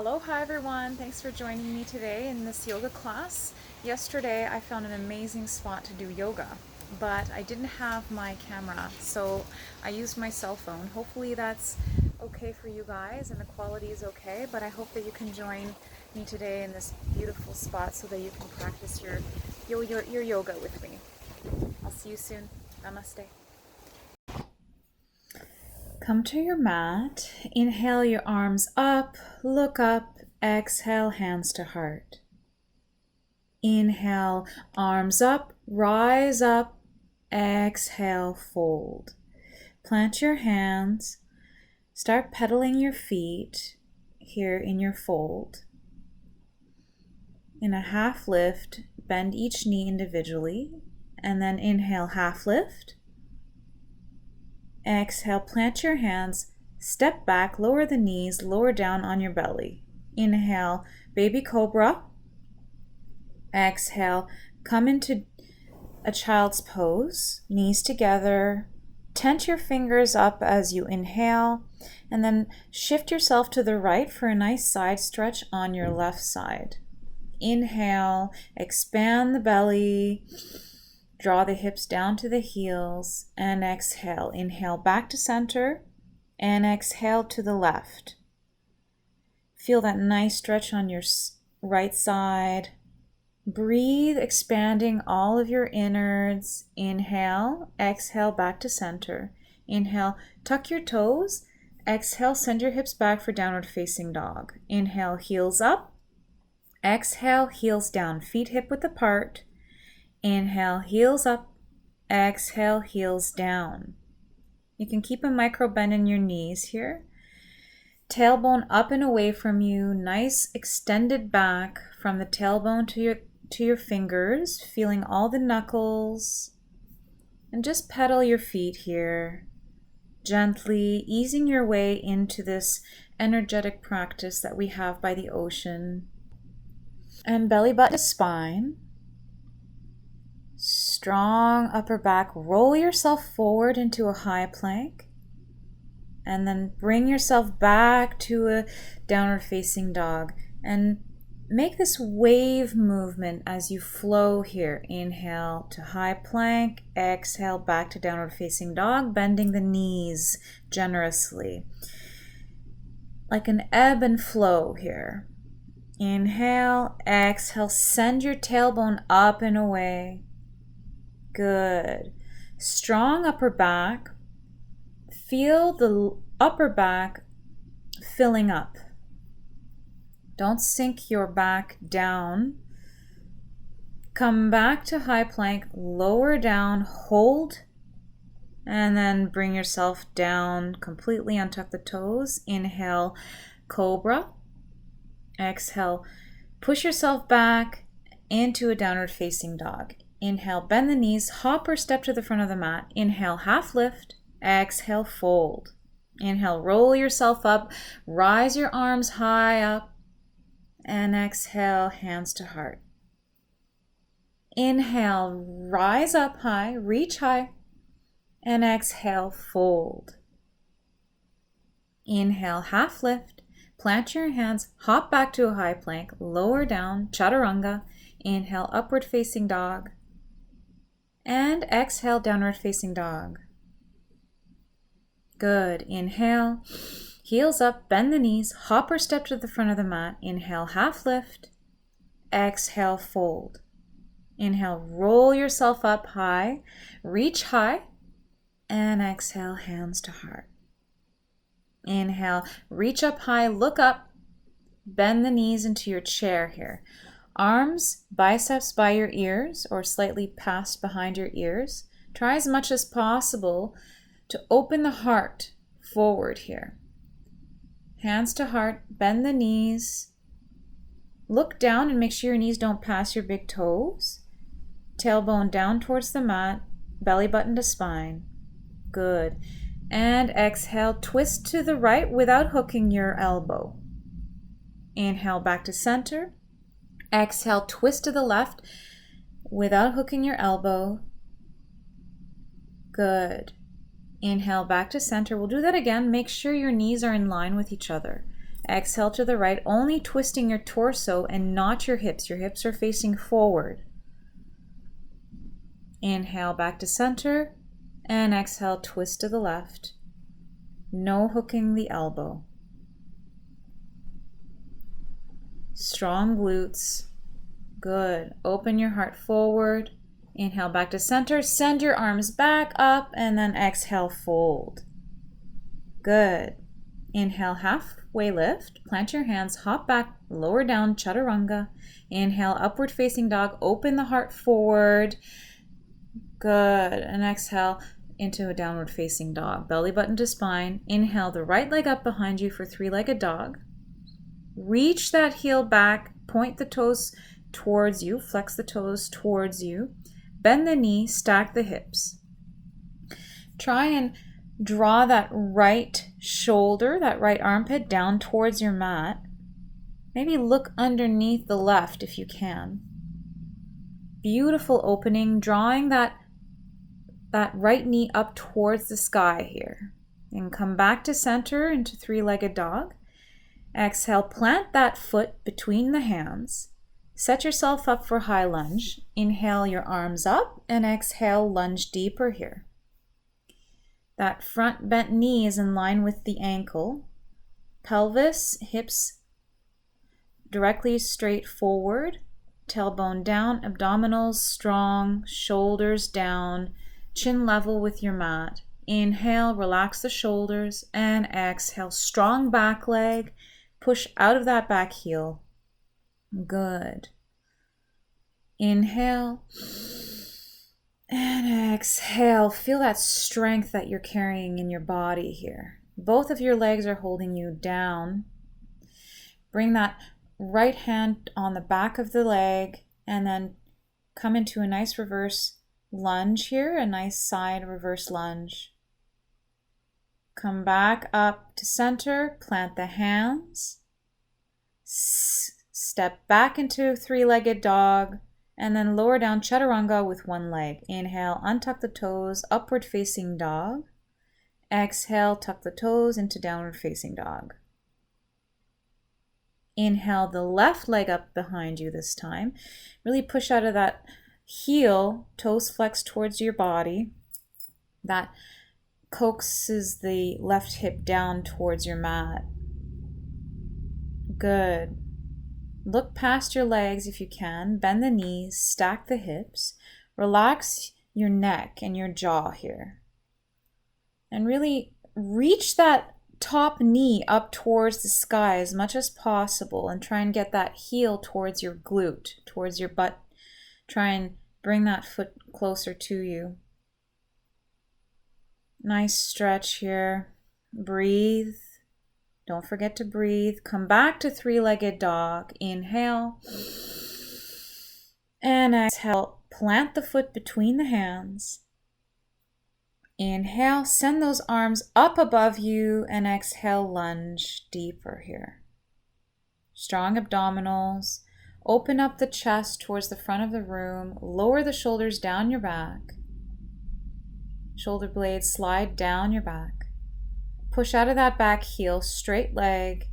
Aloha everyone, thanks for joining me today in this yoga class. Yesterday I found an amazing spot to do yoga, but I didn't have my camera, so I used my cell phone. Hopefully that's okay for you guys and the quality is okay, but I hope that you can join me today in this beautiful spot so that you can practice your yoga with me. I'll see you soon. Namaste. Come to your mat. Inhale your arms up, look up, exhale hands to heart. Inhale, arms up, rise up, exhale, fold. Plant your hands, start pedaling your feet here in your fold. In a half lift, bend each knee individually, and then inhale, half lift. Exhale, plant your hands, step back, lower the knees, lower down on your belly. Inhale, baby cobra. Exhale, come into a child's pose, knees together. Tent your fingers up as you inhale, and then shift yourself to the right for a nice side stretch on your left side. Inhale, expand the belly. Draw the hips down to the heels and exhale. Inhale back to center and exhale to the left. Feel that nice stretch on your right side. Breathe, expanding all of your innards. Inhale, exhale back to center. Inhale, tuck your toes. Exhale, send your hips back for downward facing dog. Inhale, heels up. Exhale, heels down, feet hip width apart. Inhale, heels up. Exhale, heels down. You can keep a micro bend in your knees here. Tailbone up and away from you. Nice extended back from the tailbone to your fingers. Feeling all the knuckles. And just pedal your feet here. Gently easing your way into this energetic practice that we have by the ocean. And belly button to spine. Strong upper back. Roll yourself forward into a high plank. And then bring yourself back to a downward facing dog. And make this wave movement as you flow here. Inhale to high plank. Exhale back to downward facing dog. Bending the knees generously. Like an ebb and flow here. Inhale. Exhale. Send your tailbone up and away. Good. Strong upper back. Feel the upper back filling up. Don't sink your back down. Come back to high plank, lower down, hold, and then bring yourself down completely, untuck the toes. Inhale, cobra. Exhale, push yourself back into a downward facing dog. Inhale, bend the knees, hop or step to the front of the mat. Inhale, half lift. Exhale, fold. Inhale, roll yourself up. Rise your arms high up. And exhale, hands to heart. Inhale, rise up high, reach high. And exhale, fold. Inhale, half lift. Plant your hands, hop back to a high plank, lower down, chaturanga. Inhale, upward facing dog. And exhale, downward facing dog. Good. Inhale, heels up, bend the knees, hop or step to the front of the mat. Inhale, half lift. Exhale, fold. Inhale, roll yourself up high, reach high, and exhale, hands to heart. Inhale, reach up high, look up, bend the knees into your chair here. Arms, biceps by your ears or slightly past behind your ears. Try as much as possible to open the heart forward here. Hands to heart, bend the knees. Look down and make sure your knees don't pass your big toes. Tailbone down towards the mat, belly button to spine. Good. And exhale, twist to the right without hooking your elbow. Inhale back to center. Exhale, twist to the left without hooking your elbow. Good. Inhale back to center. We'll do that again. Make sure your knees are in line with each other. Exhale to the right, only twisting your torso and not your hips. Your hips are facing forward. Inhale back to center, and exhale, twist to the left. No hooking the elbow. Strong glutes. Good. Open your heart forward. Inhale back to center. Send your arms back up, and then exhale, fold. Good. Inhale, halfway lift. Plant your hands, hop back, lower down, chaturanga. Inhale, upward facing dog. Open the heart forward. Good. And exhale into a downward facing dog. Belly button to spine. Inhale the right leg up behind you for three-legged dog. Reach that heel back. Point the toes towards you. Flex the toes towards you. Bend the knee. Stack the hips. Try and draw that right shoulder, that right armpit down towards your mat. Maybe look underneath the left if you can. Beautiful opening, drawing that right knee up towards the sky here. And come back to center into three-legged dog. Exhale, plant that foot between the hands. Set yourself up for high lunge. Inhale your arms up and exhale, lunge deeper here. That front bent knee is in line with the ankle. Pelvis, hips directly straight forward. Tailbone down, abdominals strong, shoulders down, chin level with your mat. Inhale, relax the shoulders, and exhale, strong back leg. Push out of that back heel. Good. Inhale. And exhale. Feel that strength that you're carrying in your body here. Both of your legs are holding you down. Bring that right hand on the back of the leg and then come into a nice reverse lunge here, a nice side reverse lunge. Come back up to center, plant the hands, step back into three-legged dog, and then lower down chaturanga with one leg. Inhale, untuck the toes, upward facing dog. Exhale, tuck the toes into downward facing dog. Inhale the left leg up behind you this time. Really push out of that heel, toes flex towards your body. That coaxes the left hip down towards your mat. Good. Look past your legs if you can. Bend the knees, stack the hips. Relax your neck and your jaw here. And really reach that top knee up towards the sky as much as possible and try and get that heel towards your glute, towards your butt. Try and bring that foot closer to you. Nice stretch here. Breathe. Don't forget to breathe. Come back to three-legged dog. Inhale. And exhale. Plant the foot between the hands. Inhale. Send those arms up above you and exhale. Lunge deeper here. Strong abdominals. Open up the chest towards the front of the room. Lower the shoulders down your back. Shoulder blades slide down your back. Push out of that back heel, straight leg.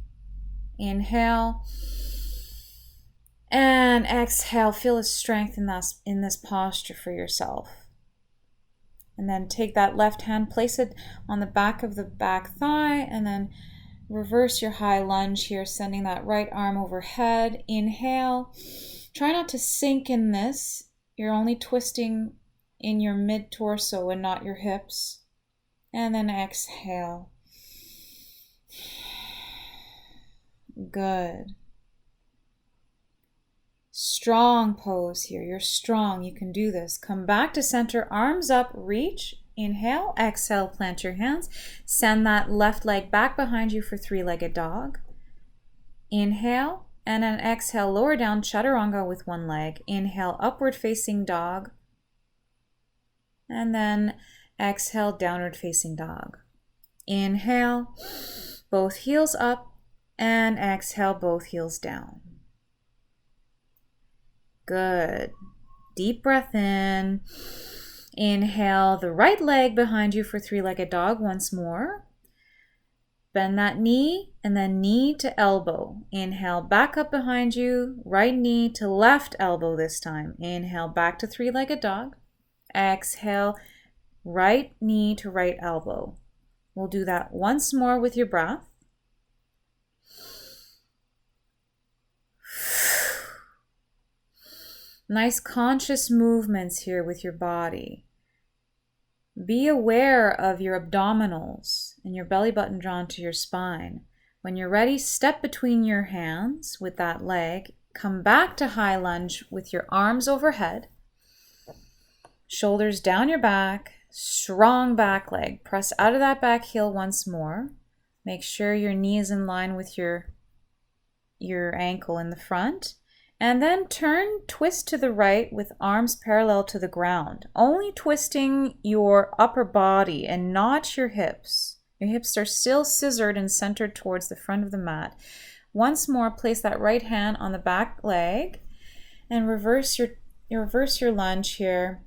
Inhale. And exhale. Feel the strength in this posture for yourself. And then take that left hand, place it on the back of the back thigh, and then reverse your high lunge here, sending that right arm overhead. Inhale. Try not to sink in this. You're only twisting in your mid-torso and not your hips. And then exhale. Good. Strong pose here. You're strong. You can do this. Come back to center. Arms up. Reach. Inhale. Exhale. Plant your hands. Send that left leg back behind you for three-legged dog. Inhale. And then exhale. Lower down chaturanga with one leg. Inhale. Upward facing dog. And then exhale. Downward facing dog. Inhale. Both heels up. And exhale. Both heels down. Good. Deep breath in. Inhale the right leg behind you for three-legged dog once more. Bend that knee and then knee to elbow. Inhale, back up behind you. Right knee to left elbow this time. Inhale, back to three-legged dog. Exhale, right knee to right elbow. We'll do that once more with your breath. Nice conscious movements here with your body. Be aware of your abdominals and your belly button drawn to your spine. When you're ready, step between your hands with that leg. Come back to high lunge with your arms overhead. Shoulders down your back. Strong back leg. Press out of that back heel once more. Make sure your knee is in line with your ankle in the front. And then twist to the right with arms parallel to the ground. Only twisting your upper body and not your hips. Your hips are still scissored and centered towards the front of the mat. Once more, place that right hand on the back leg and reverse your lunge here.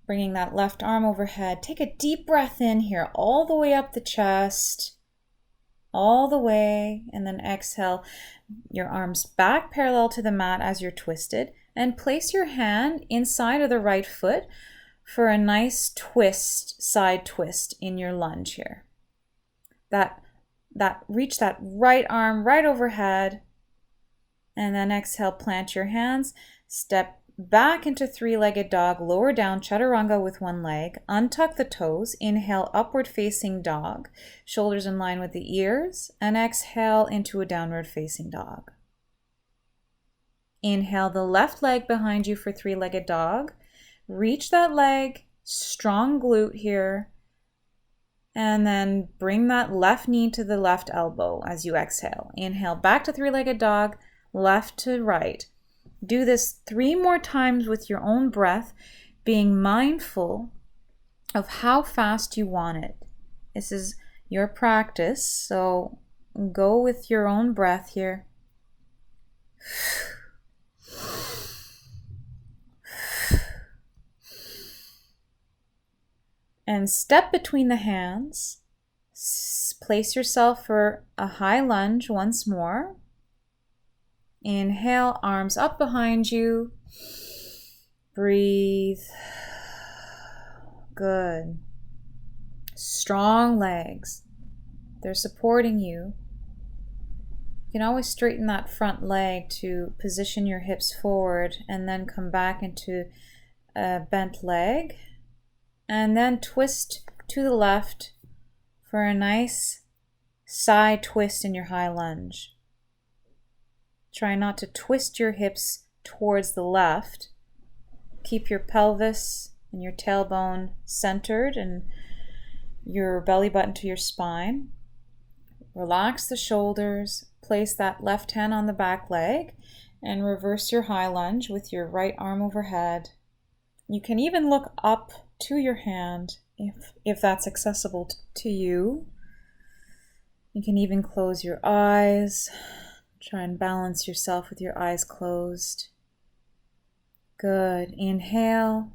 Bringing that left arm overhead. Take a deep breath in here, all the way up the chest. All the way, and then exhale your arms back parallel to the mat as you're twisted, and place your hand inside of the right foot for a nice twist, side twist in your lunge here. Reach that right arm right overhead, and then exhale, plant your hands, step back into three-legged dog, lower down, chaturanga with one leg, untuck the toes, inhale, upward facing dog, shoulders in line with the ears, and exhale into a downward facing dog. Inhale the left leg behind you for three-legged dog, reach that leg, strong glute here, and then bring that left knee to the left elbow as you exhale. Inhale back to three-legged dog, left to right. Do this 3 more times with your own breath, being mindful of how fast you want it. This is your practice, so go with your own breath here. And step between the hands. Place yourself for a high lunge once more. Inhale, arms up behind you. Breathe. Good. Strong legs. They're supporting you. You can always straighten that front leg to position your hips forward and then come back into a bent leg. And then twist to the left for a nice side twist in your high lunge. Try not to twist your hips towards the left. Keep your pelvis and your tailbone centered and your belly button to your spine. Relax the shoulders. Place that left hand on the back leg and reverse your high lunge with your right arm overhead. You can even look up to your hand if that's accessible to you. You can even close your eyes. Try and balance yourself with your eyes closed. Good. Inhale.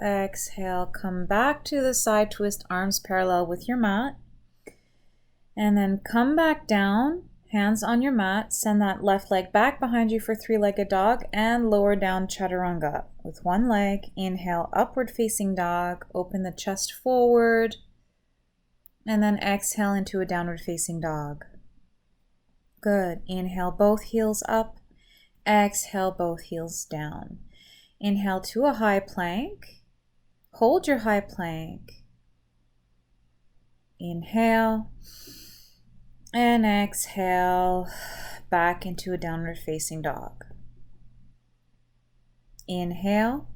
Exhale. Come back to the side twist, arms parallel with your mat. And then come back down, hands on your mat. Send that left leg back behind you for three-legged dog and lower down chaturanga with one leg. Inhale, upward facing dog. Open the chest forward. And then exhale into a downward facing dog. Good. Inhale, both heels up. Exhale, both heels down. Inhale to a high plank. Hold your high plank. Inhale. And exhale back into a downward facing dog. Inhale.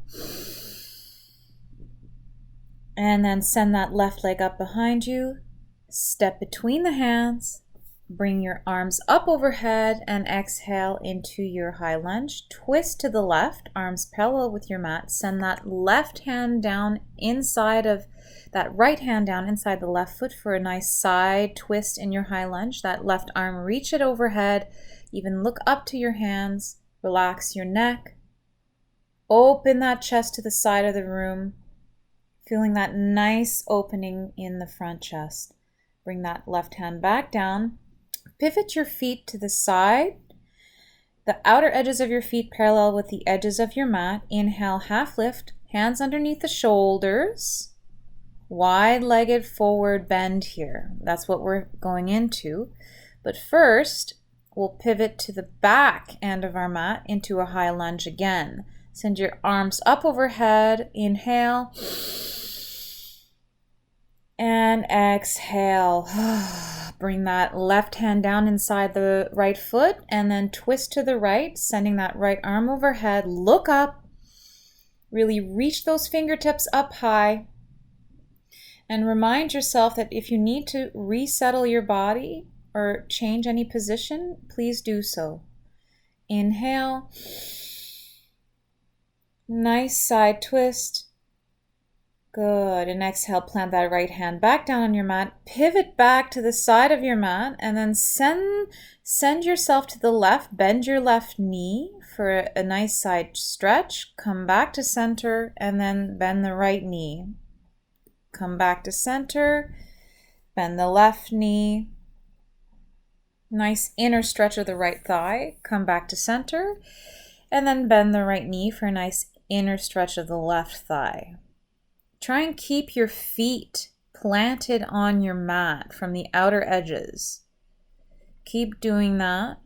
And then send that left leg up behind you. Step between the hands. Bring your arms up overhead and exhale into your high lunge. Twist to the left, arms parallel with your mat. Send that left hand down inside of that right hand down inside the left foot for a nice side twist in your high lunge. That left arm, reach it overhead. Even look up to your hands. Relax your neck. Open that chest to the side of the room. Feeling that nice opening in the front chest. Bring that left hand back down. Pivot your feet to the side. The outer edges of your feet parallel with the edges of your mat. Inhale, half lift, hands underneath the shoulders. Wide-legged forward bend here. That's what we're going into. But first, we'll pivot to the back end of our mat into a high lunge again. Send your arms up overhead. Inhale. And exhale. Bring that left hand down inside the right foot and then twist to the right, sending that right arm overhead. Look up. Really reach those fingertips up high. And remind yourself that if you need to resettle your body or change any position, please do so. Inhale. Nice side twist. Good. And exhale, plant that right hand back down on your mat. Pivot back to the side of your mat and then send yourself to the left. Bend your left knee for a nice side stretch. Come back to center and then bend the right knee. Come back to center. Bend the left knee. Nice inner stretch of the right thigh. Come back to center and then bend the right knee for a nice inner stretch of the left thigh. Try and keep your feet planted on your mat from the outer edges. Keep doing that.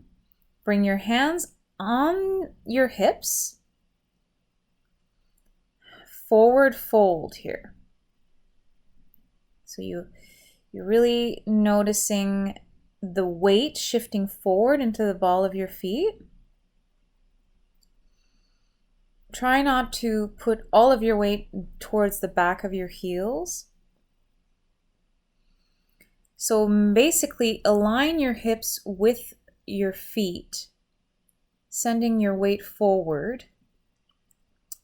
Bring your hands on your hips. Forward fold here. So you're really noticing the weight shifting forward into the ball of your feet. Try not to put all of your weight towards the back of your heels. So basically align your hips with your feet, sending your weight forward.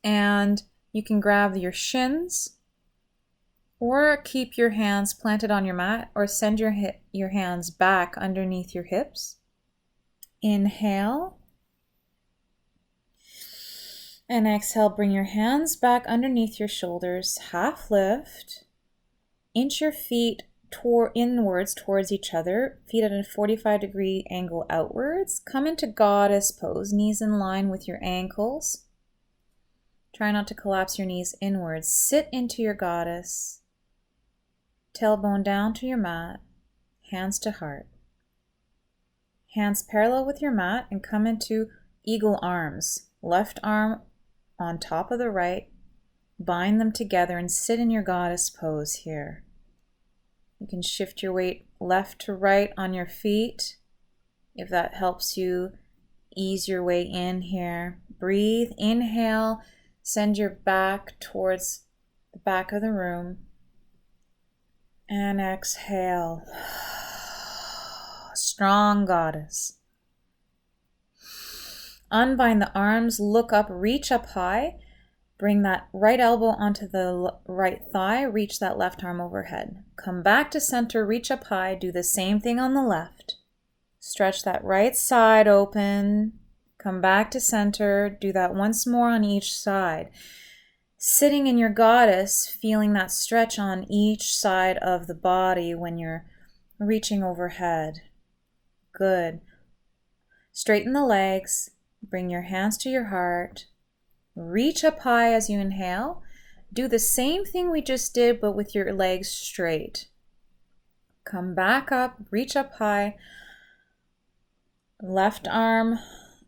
And you can grab your shins or keep your hands planted on your mat or send your hands back underneath your hips. Inhale. And exhale, bring your hands back underneath your shoulders, half lift. Inch your feet inwards towards each other, feet at a 45-degree angle outwards. Come into goddess pose, knees in line with your ankles. Try not to collapse your knees inwards. Sit into your goddess. Tailbone down to your mat, hands to heart. Hands parallel with your mat and come into eagle arms. Left arm on top of the right, bind them together and sit in your goddess pose here. You can shift your weight left to right on your feet if that helps you ease your way in here. Breathe, inhale, send your back towards the back of the room, and exhale. Strong goddess. Unbind the arms, look up, reach up high. Bring that right elbow onto the right thigh, reach that left arm overhead. Come back to center, reach up high, do the same thing on the left. Stretch that right side open, come back to center, do that once more on each side. Sitting in your goddess, feeling that stretch on each side of the body when you're reaching overhead. Good. Straighten the legs. Bring your hands to your heart. Reach up high as you inhale. Do the same thing we just did, but with your legs straight. Come back up, reach up high. Left arm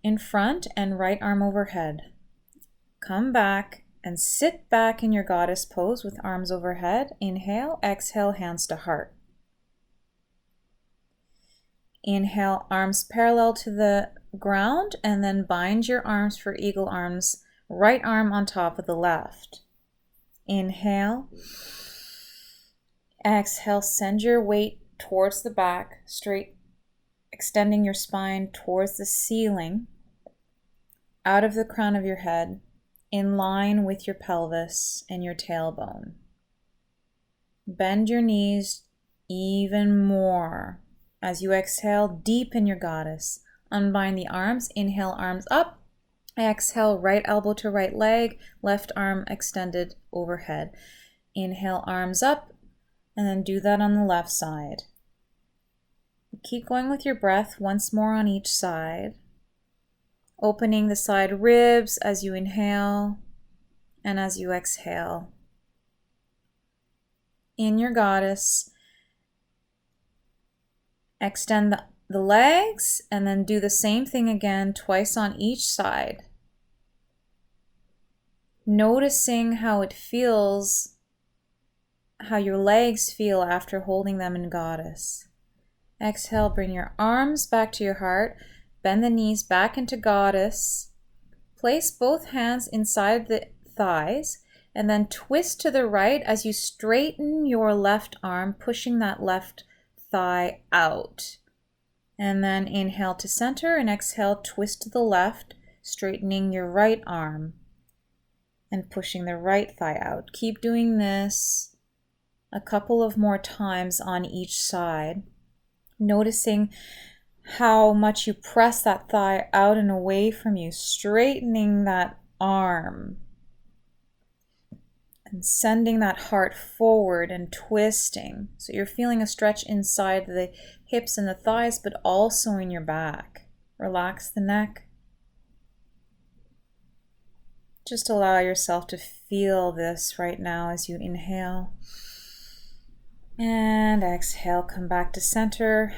in front and right arm overhead. Come back and sit back in your goddess pose with arms overhead. Inhale, exhale, hands to heart. Inhale, arms parallel to the ground, and then bind your arms for eagle arms, right arm on top of the left. Inhale. Exhale, send your weight towards the back, straight, extending your spine towards the ceiling, out of the crown of your head, in line with your pelvis and your tailbone. Bend your knees even more. As you exhale, deepen your goddess. Unbind the arms. Inhale, arms up. Exhale, right elbow to right leg, left arm extended overhead. Inhale, arms up, and then do that on the left side. Keep going with your breath, once more on each side. Opening the side ribs as you inhale and as you exhale. In your goddess, extend the legs and then do the same thing again twice on each side. Noticing how it feels, how your legs feel after holding them in goddess. Exhale, bring your arms back to your heart. Bend the knees back into goddess. Place both hands inside the thighs and then twist to the right as you straighten your left arm, pushing that left thigh out. And then inhale to center and exhale, twist to the left, straightening your right arm and pushing the right thigh out. Keep doing this a couple of more times on each side, noticing how much you press that thigh out and away from you, straightening that arm and sending that heart forward and twisting. So you're feeling a stretch inside the hips and the thighs, but also in your back. Relax the neck. Just allow yourself to feel this right now as you inhale. And exhale, come back to center,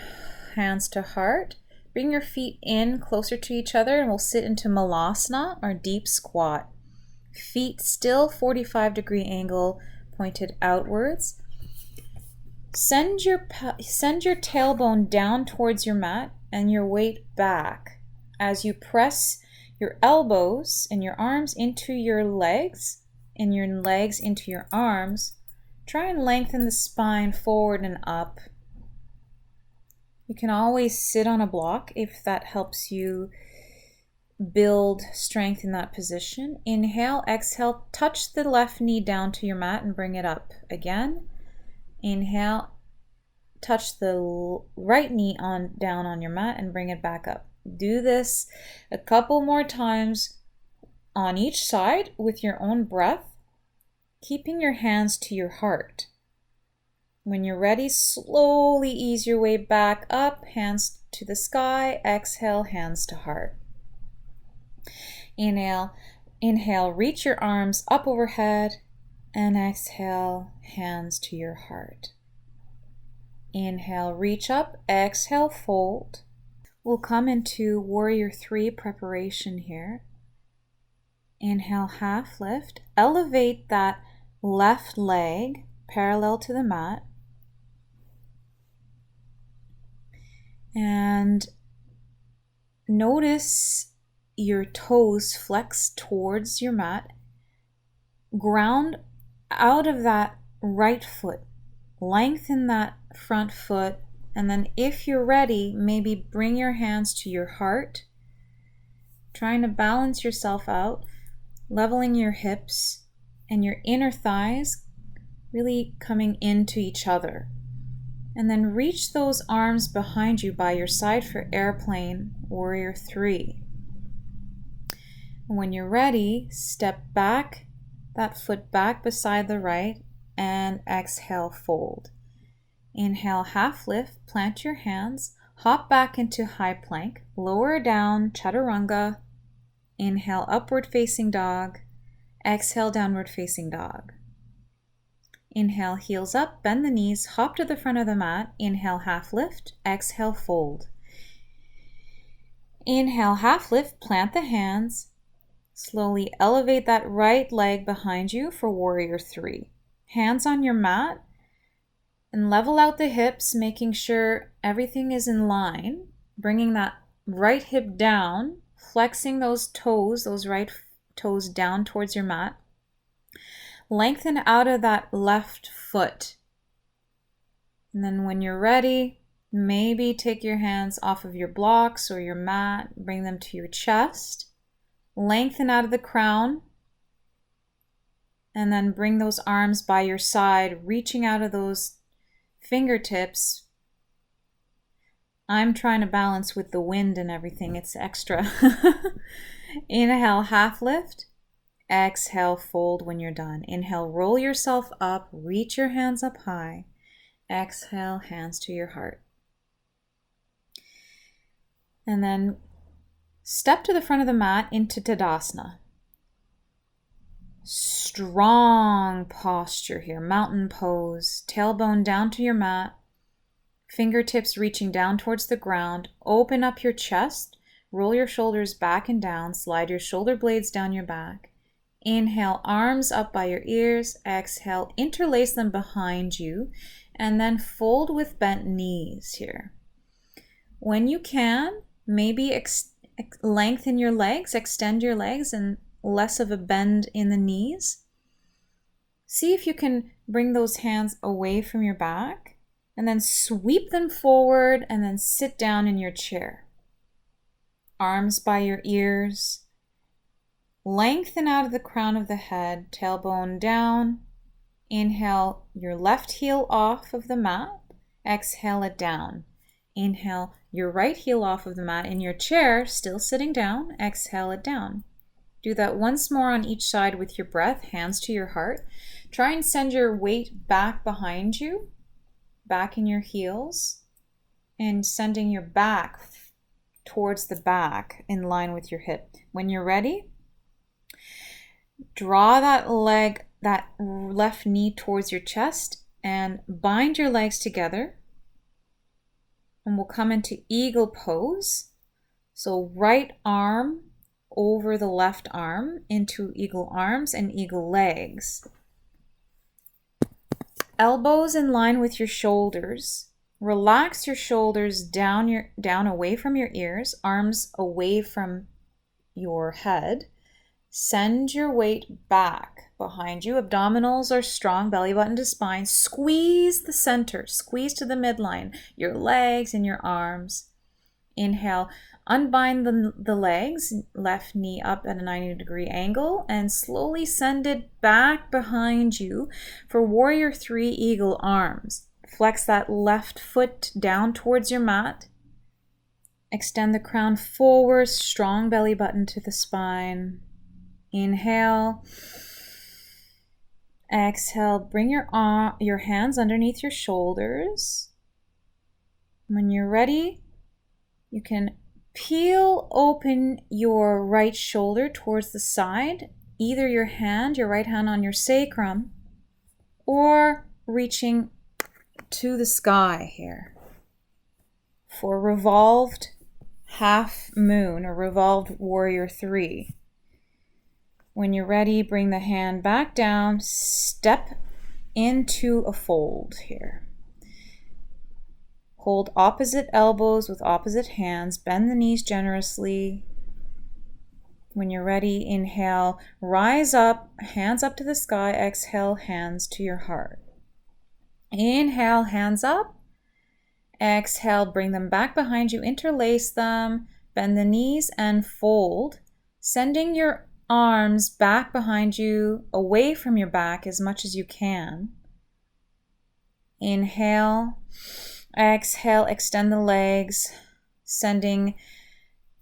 hands to heart. Bring your feet in closer to each other and we'll sit into Malasana, or deep squat. Feet still 45-degree angle pointed outwards. Send your tailbone down towards your mat and your weight back as you press your elbows and your arms into your legs and your legs into your arms. Try and lengthen the spine forward and up. You can always sit on a block if that helps you build strength in that position. Inhale, exhale, touch the left knee down to your mat and bring it up. Again, inhale, touch the right knee down on your mat and bring it back up. Do this a couple more times on each side with your own breath, keeping your hands to your heart. When you're ready, slowly ease your way back up, hands to the sky. Exhale, hands to heart. Inhale, reach your arms up overhead, and exhale, hands to your heart. Inhale, reach up, exhale, fold. We'll come into Warrior 3 preparation here. Inhale, half lift. Elevate that left leg parallel to the mat. And notice your toes flex towards your mat. Ground out of that right foot. Lengthen that front foot. And then if you're ready, maybe bring your hands to your heart. Trying to balance yourself out. Leveling your hips and your inner thighs really coming into each other. And then reach those arms behind you by your side for airplane, Warrior 3. When you're ready, step back, that foot back beside the right, and exhale, fold. Inhale, half lift, plant your hands, hop back into high plank, lower down, chaturanga. Inhale, upward facing dog. Exhale, downward facing dog. Inhale, heels up, bend the knees, hop to the front of the mat. Inhale, half lift. Exhale, fold. Inhale, half lift, plant the hands. Slowly elevate that right leg behind you for Warrior 3. Hands on your mat and level out the hips, making sure everything is in line. Bringing that right hip down, flexing those toes, those right toes down towards your mat. Lengthen out of that left foot. And then when you're ready, maybe take your hands off of your blocks or your mat, bring them to your chest. Lengthen out of the crown. And then bring those arms by your side, reaching out of those fingertips. I'm trying to balance with the wind and everything. It's extra. Inhale, half lift. Exhale, fold when you're done. Inhale, roll yourself up, reach your hands up high. Exhale, hands to your heart. And then step to the front of the mat into Tadasana. Strong posture here, mountain pose, tailbone down to your mat, fingertips reaching down towards the ground. Open up your chest, roll your shoulders back and down, slide your shoulder blades down your back. Inhale, arms up by your ears. Exhale, interlace them behind you, and then fold with bent knees here. When you can, maybe lengthen your legs, extend your legs, and less of a bend in the knees. See if you can bring those hands away from your back and then sweep them forward and then sit down in your chair. Arms by your ears. Lengthen out of the crown of the head, tailbone down. Inhale your left heel off of the mat. Exhale it down. Inhale your right heel off of the mat in your chair, still sitting down. Exhale it down. Do that once more on each side with your breath, hands to your heart. Try and send your weight back behind you, back in your heels, and sending your back towards the back in line with your hip. When you're ready, draw that left knee towards your chest and bind your legs together. And we'll come into eagle pose. So right arm over the left arm into eagle arms and eagle legs. Elbows in line with your shoulders. Relax your shoulders down away from your ears, arms away from your head. Send your weight back behind you. Abdominals are strong, belly button to spine. Squeeze the center, squeeze to the midline, your legs and your arms. Inhale, unbind the legs, left knee up at a 90-degree angle, and slowly send it back behind you for Warrior 3 Eagle Arms. Flex that left foot down towards your mat. Extend the crown forward, strong belly button to the spine. Inhale. Exhale, bring your hands underneath your shoulders. When you're ready, you can peel open your right shoulder towards the side, either your right hand on your sacrum, or reaching to the sky here for revolved half moon or revolved Warrior 3. When you're ready, bring the hand back down, step into a fold here. Hold opposite elbows with opposite hands, bend the knees generously. When you're ready, inhale, rise up, hands up to the sky, exhale, hands to your heart. Inhale, hands up. Exhale, bring them back behind you, interlace them, bend the knees and fold, sending your arms back behind you, away from your back as much as you can. Inhale, exhale, extend the legs, sending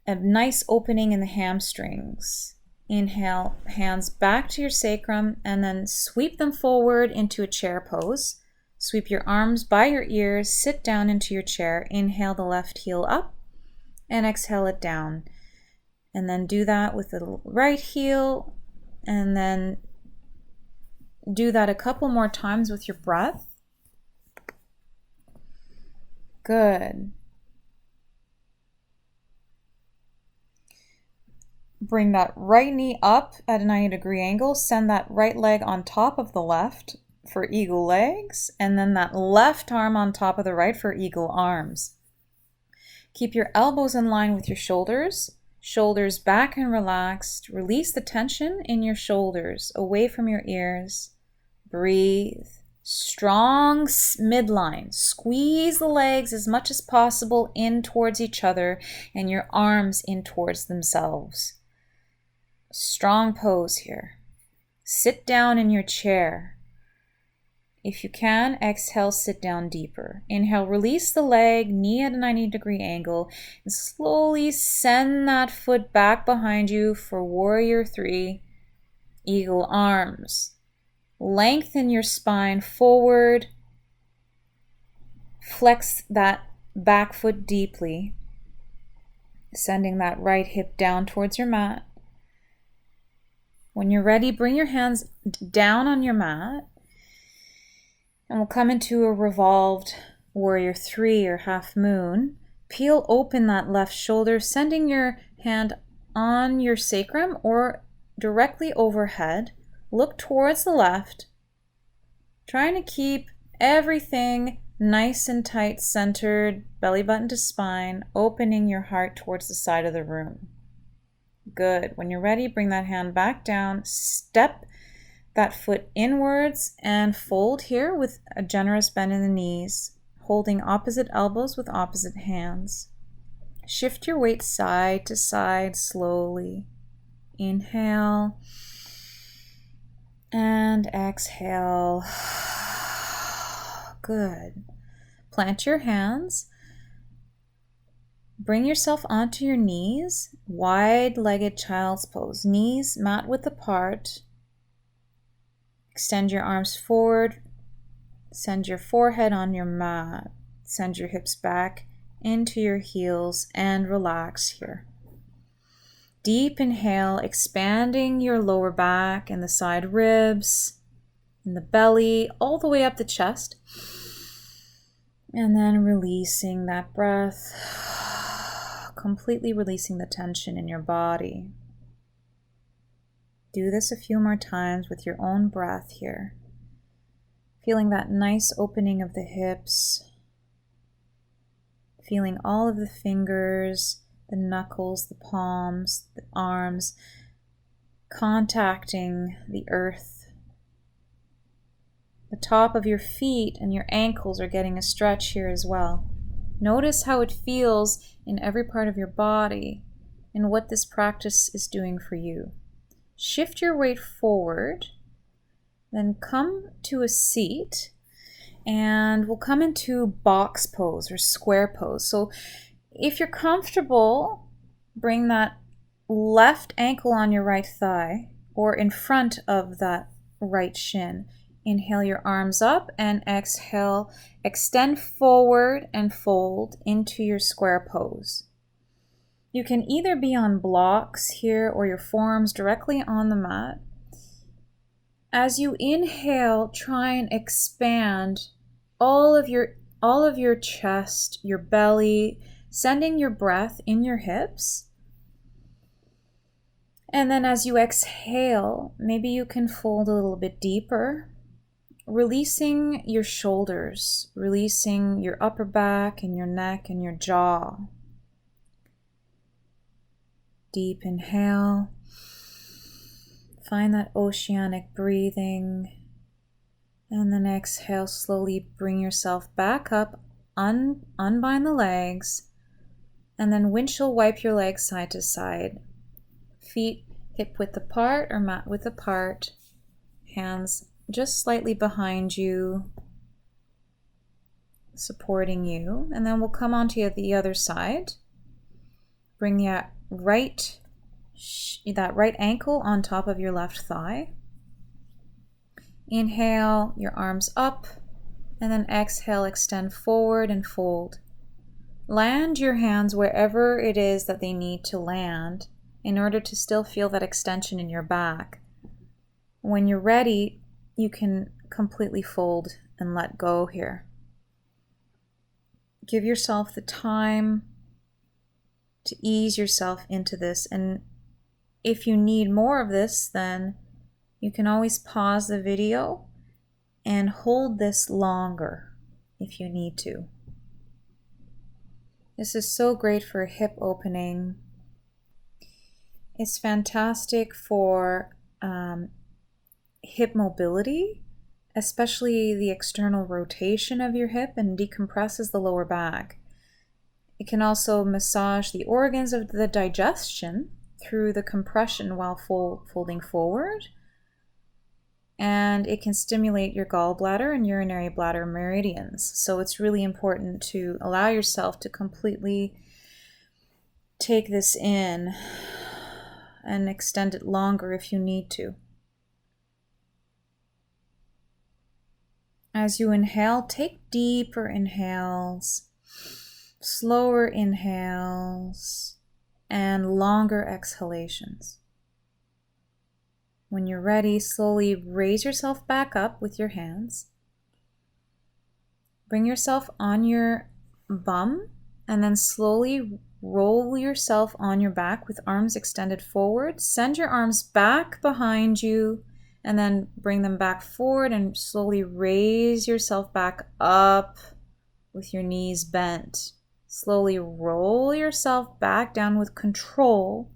a nice opening in the hamstrings. Inhale, hands back to your sacrum, and then sweep them forward into a chair pose. Sweep your arms by your ears, sit down into your chair. Inhale the left heel up, and exhale it down. And then do that with the right heel, and then do that a couple more times with your breath. Good. Bring that right knee up at a 90-degree angle. Send that right leg on top of the left for eagle legs, and then that left arm on top of the right for eagle arms. Keep your elbows in line with your shoulders. Shoulders back and relaxed. Release the tension in your shoulders, away from your ears. Breathe. Strong midline. Squeeze the legs as much as possible in towards each other and your arms in towards themselves. Strong pose here. Sit down in your chair. If you can, exhale, sit down deeper. Inhale, release the leg, knee at a 90-degree angle, and slowly send that foot back behind you for Warrior 3. Eagle arms. Lengthen your spine forward. Flex that back foot deeply, sending that right hip down towards your mat. When you're ready, bring your hands down on your mat, and we'll come into a revolved warrior 3 or half moon. Peel open that left shoulder, sending your hand on your sacrum or directly overhead. Look towards the left, trying to keep everything nice and tight, centered, belly button to spine, opening your heart towards the side of the room. Good. When you're ready, bring that hand back down, step that foot inwards, and fold here with a generous bend in the knees, holding opposite elbows with opposite hands. Shift your weight side to side slowly. Inhale and exhale. Good. Plant your hands. Bring yourself onto your knees, wide-legged child's pose. Knees mat width apart. Extend your arms forward. Send your forehead on your mat. Send your hips back into your heels and relax here. Deep inhale, expanding your lower back and the side ribs and the belly all the way up the chest. And then releasing that breath, completely releasing the tension in your body. Do this a few more times with your own breath here. Feeling that nice opening of the hips. Feeling all of the fingers, the knuckles, the palms, the arms, contacting the earth. The top of your feet and your ankles are getting a stretch here as well. Notice how it feels in every part of your body and what this practice is doing for you. Shift your weight forward, then come to a seat, and we'll come into box pose or square pose. So if you're comfortable, bring that left ankle on your right thigh or in front of that right shin. Inhale your arms up and exhale, extend forward and fold into your square pose. You can either be on blocks here or your forearms directly on the mat. As you inhale, try and expand all of your chest, your belly, sending your breath in your hips. And then as you exhale, maybe you can fold a little bit deeper, releasing your shoulders, releasing your upper back and your neck and your jaw. Deep inhale. Find that oceanic breathing. And then exhale, slowly bring yourself back up, unbind the legs, and then windshield wipe your legs side to side. Feet hip width apart or mat width apart. Hands just slightly behind you, supporting you. And then we'll come onto the other side. Bring that right ankle on top of your left thigh. Inhale, your arms up, and then exhale, extend forward and fold. Land your hands wherever it is that they need to land in order to still feel that extension in your back. When you're ready, you can completely fold and let go here. Give yourself the time to ease yourself into this. And if you need more of this, then you can always pause the video and hold this longer if you need to. This is so great for hip opening. It's fantastic for hip mobility, especially the external rotation of your hip, and decompresses the lower back. It can also massage the organs of the digestion through the compression while folding forward. And it can stimulate your gallbladder and urinary bladder meridians. So it's really important to allow yourself to completely take this in and extend it longer if you need to. As you inhale, take deeper inhales, slower inhales, and longer exhalations. When you're ready, slowly raise yourself back up with your hands. Bring yourself on your bum and then slowly roll yourself on your back with arms extended forward. Send your arms back behind you and then bring them back forward and slowly raise yourself back up with your knees bent. Slowly roll yourself back down with control,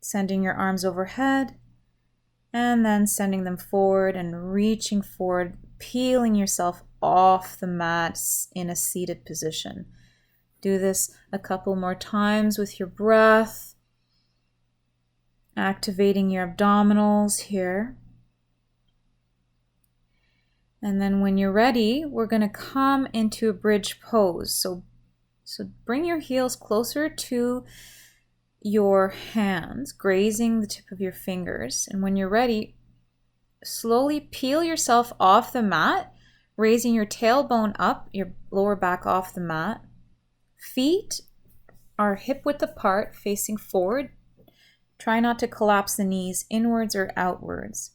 sending your arms overhead and then sending them forward and reaching forward, peeling yourself off the mat in a seated position. Do this a couple more times with your breath, activating your abdominals here. And then when you're ready, we're going to come into a bridge pose. So bring your heels closer to your hands, grazing the tip of your fingers. And when you're ready, slowly peel yourself off the mat, raising your tailbone up, your lower back off the mat. Feet are hip width apart, facing forward. Try not to collapse the knees inwards or outwards.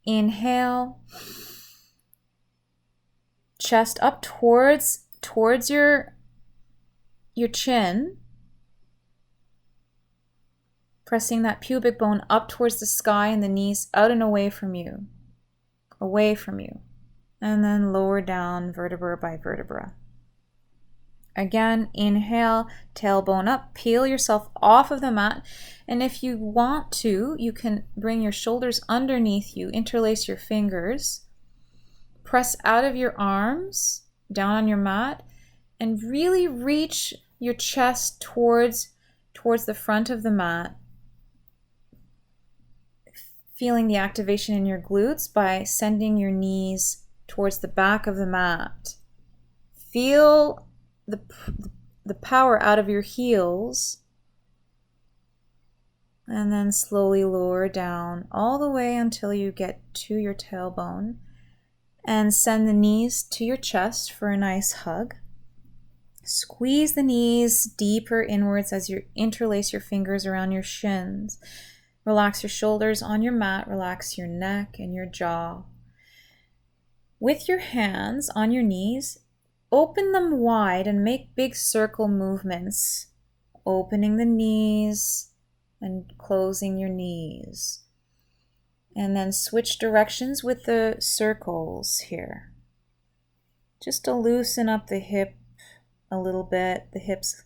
Inhale. Chest up towards your chin. Pressing that pubic bone up towards the sky and the knees out and away from you. Away from you. And then lower down vertebra by vertebra. Again, inhale, tailbone up, peel yourself off of the mat. And if you want to, you can bring your shoulders underneath you, interlace your fingers, press out of your arms, down on your mat, and really reach your chest towards the front of the mat. Feeling the activation in your glutes by sending your knees towards the back of the mat. Feel the power out of your heels, and then slowly lower down all the way until you get to your tailbone, and send the knees to your chest for a nice hug. Squeeze the knees deeper inwards as you interlace your fingers around your shins. Relax your shoulders on your mat, relax your neck and your jaw. With your hands on your knees, open them wide and make big circle movements, opening the knees and closing your knees. And then switch directions with the circles here. Just to loosen up the hip a little bit, the hips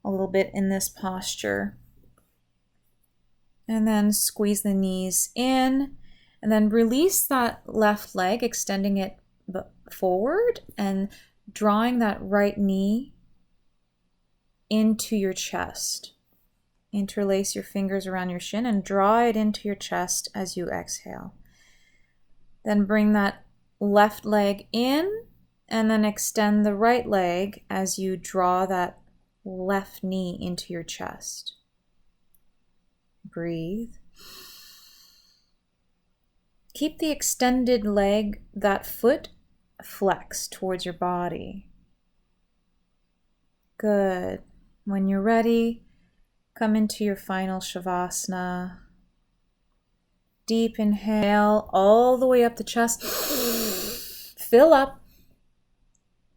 a little bit in this posture. And then squeeze the knees in, and then release that left leg, extending it forward and drawing that right knee into your chest. Interlace your fingers around your shin and draw it into your chest as you exhale. Then bring that left leg in and then extend the right leg as you draw that left knee into your chest. Breathe. Keep the extended leg, that foot, flexed towards your body. Good. When you're ready, come into your final Shavasana. Deep inhale all the way up the chest. Fill up.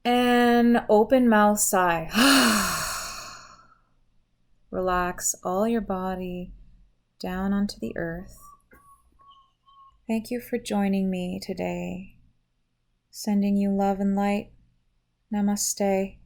And open mouth sigh. Relax all your body down onto the earth. Thank you for joining me today. Sending you love and light. Namaste.